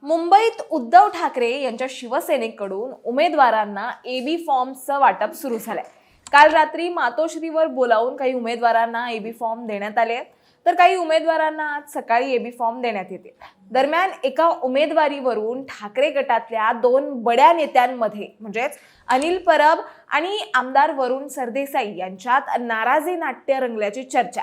मुंबईत उद्धव ठाकरे यांच्या शिवसेनेकडून उमेदवारांना एबी फॉर्मचं वाटप सुरू झालंय। काल रात्री मातोश्रीवर बोलावून काही उमेदवारांना एबी फॉर्म देण्यात आले, तर काही उमेदवारांना आज सकाळी एबी फॉर्म देण्यात येतील। दरम्यान एका उमेदवारीवरून ठाकरे गटातल्या दोन बड्या नेत्यांमध्ये म्हणजेच अनिल परब आणि आमदार वरुण सरदेसाई यांच्यात नाराजी नाट्य रंगल्याची चर्चा।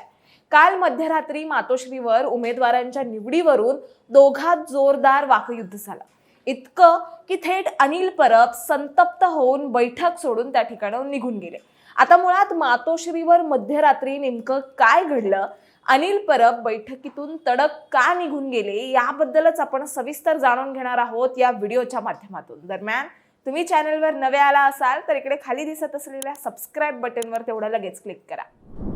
काल मध्यरात्री मातोश्रीवर उमेदवारांच्या निवडीवरून दोघात जोरदार वाकयुद्ध झालं, इतकं की थेट अनिल परब संतप्त होऊन बैठक सोडून त्या ठिकाणाहून निघून गेले। आता मुळात मातोश्रीवर मध्यरात्री नेमकं काय घडलं, अनिल परब बैठकीतून तडक का निघून गेले, याबद्दलच आपण सविस्तर जाणून घेणार आहोत या व्हिडिओच्या माध्यमातून। दरम्यान तुम्ही चॅनलवर नवे आला असाल तर इकडे खाली दिसत असलेल्या सबस्क्राइब बटनवर तेवढं लगेच क्लिक करा।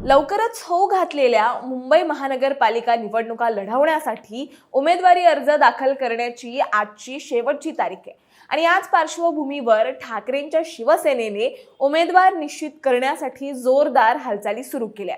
लवकरच होऊ घातलेल्या मुंबई महानगरपालिका निवडणुका लढवण्यासाठी उमेदवारी अर्ज दाखल करण्याची आजची शेवटची तारीख आहे आणि याच पार्श्वभूमीवर ठाकरेंच्या शिवसेनेने उमेदवार निश्चित करण्यासाठी जोरदार हालचाली सुरू केल्या।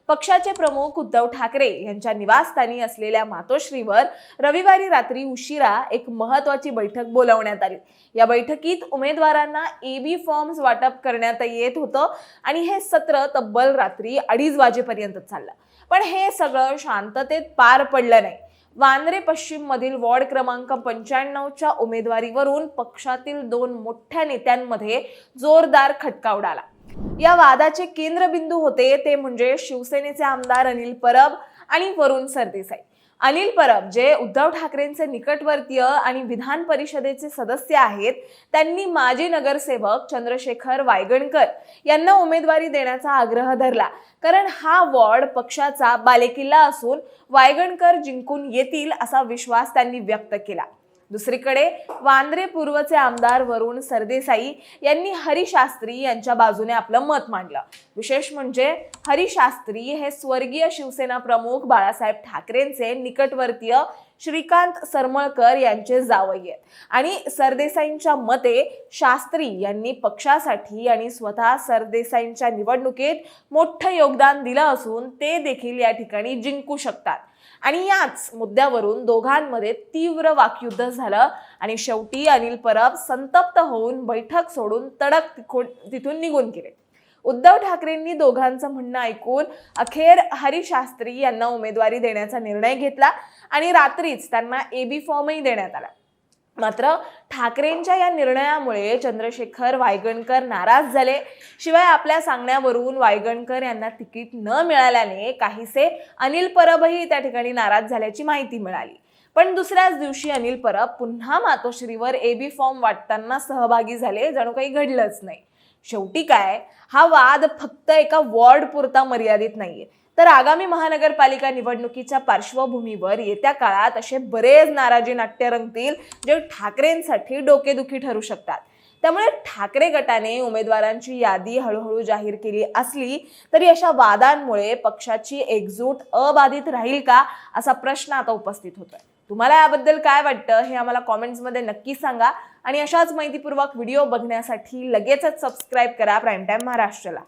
पक्षाचे प्रमुख उद्धव ठाकरे यांच्या निवासस्थानी असलेल्या मातोश्रीवर रविवारी रात्री उशिरा एक महत्त्वाची बैठक बोलावण्यात आली। या बैठकीत उमेदवारांना एबी फॉर्म्स वाटप करण्यात येत होतं आणि हे सत्र तब्बल रात्री 2:30 वाजेपर्यंत चाललं। पण हे सगळं शांततेत पार पडलं नाही। वांद्रे पश्चिम मधील वॉर्ड क्रमांक 95च्या उमेदवारीवरून पक्षातील दोन मोठ्या नेत्यांमध्ये जोरदार खटका उडाला। या वादाचे केंद्रबिंदू होते ते म्हणजे शिवसेनेचे आमदार अनिल परब आणि वरुण सरदेसाई। अनिल परब जे उद्धव ठाकरेंचे निकटवर्तीय आणि विधान परिषदेचे सदस्य आहेत, त्यांनी माजी नगरसेवक चंद्रशेखर वायगणकर यांना उमेदवारी देण्याचा आग्रह धरला, कारण हा वॉर्ड पक्षाचा बालेकिल्ला असून वायगणकर जिंकून येतील असा विश्वास त्यांनी व्यक्त केला। दुसरीकडे वांद्रे पूर्वचे आमदार वरुण सरदेसाई यांनी हरी शास्त्री यांच्या बाजूने आपलं मत मांडलं। विशेष म्हणजे हरी शास्त्री हे स्वर्गीय शिवसेना प्रमुख बाळासाहेब ठाकरेंचे निकटवर्तीय श्रीकांत सरमळकर यांचे जावई आहेत आणि सरदेसाईंच्या मते शास्त्री यांनी पक्षासाठी आणि स्वतः सरदेसाईंच्या निवडणुकीत मोठं योगदान दिलं असून ते देखील या ठिकाणी जिंकू शकतात आणि याच मुद्द्यावरून दोघांमध्ये तीव्र वाकयुद्ध झालं आणि शेवटी अनिल परब संतप्त होऊन बैठक सोडून तडक तिथून निघून गेले। उद्धव ठाकरेंनी दोघांचं म्हणणं ऐकून अखेर हरी शास्त्री यांना उमेदवारी देण्याचा निर्णय घेतला आणि रात्रीच त्यांना एबी फॉर्मही देण्यात आला। मात्र ठाकरेंच्या या निर्णयामुळे चंद्रशेखर वायगणकर नाराज झाले। शिवाय आपल्या सांगण्यावरून वायगणकर यांना तिकीट न मिळाल्याने काहीसे अनिल परबही त्या ठिकाणी नाराज झाल्याची माहिती मिळाली। पण दुसऱ्याच दिवशी अनिल परब पुन्हा मातोश्रीवर एबी फॉर्म वाटताना सहभागी झाले, जणू काही घडलंच नाही। शेवटी काय, हा वाद फक्त एका वॉर्ड पुरता मर्यादित नाहीये, तर आगामी महानगरपालिका निवडणुकीच्या पार्श्वभूमीवर येत्या काळात असे बरेच नाराजी नाट्य रंगतील जे ठाकरेंसाठी डोकेदुखी ठरू शकतात। त्यामुळे ठाकरे गटाने उमेदवारांची यादी हळूहळू जाहीर केली असली तरी अशा वादांमुळे पक्षाची एकजूट अबाधित राहील का, असा प्रश्न आता उपस्थित होतोय। तुम्हाला याबद्दल काय वाटतं हे आम्हाला कॉमेंट्समध्ये नक्की सांगा आणि अशाच माहितीपूर्वक व्हिडिओ बघण्यासाठी लगेचच सबस्क्राईब करा प्राईम टाइम महाराष्ट्रला।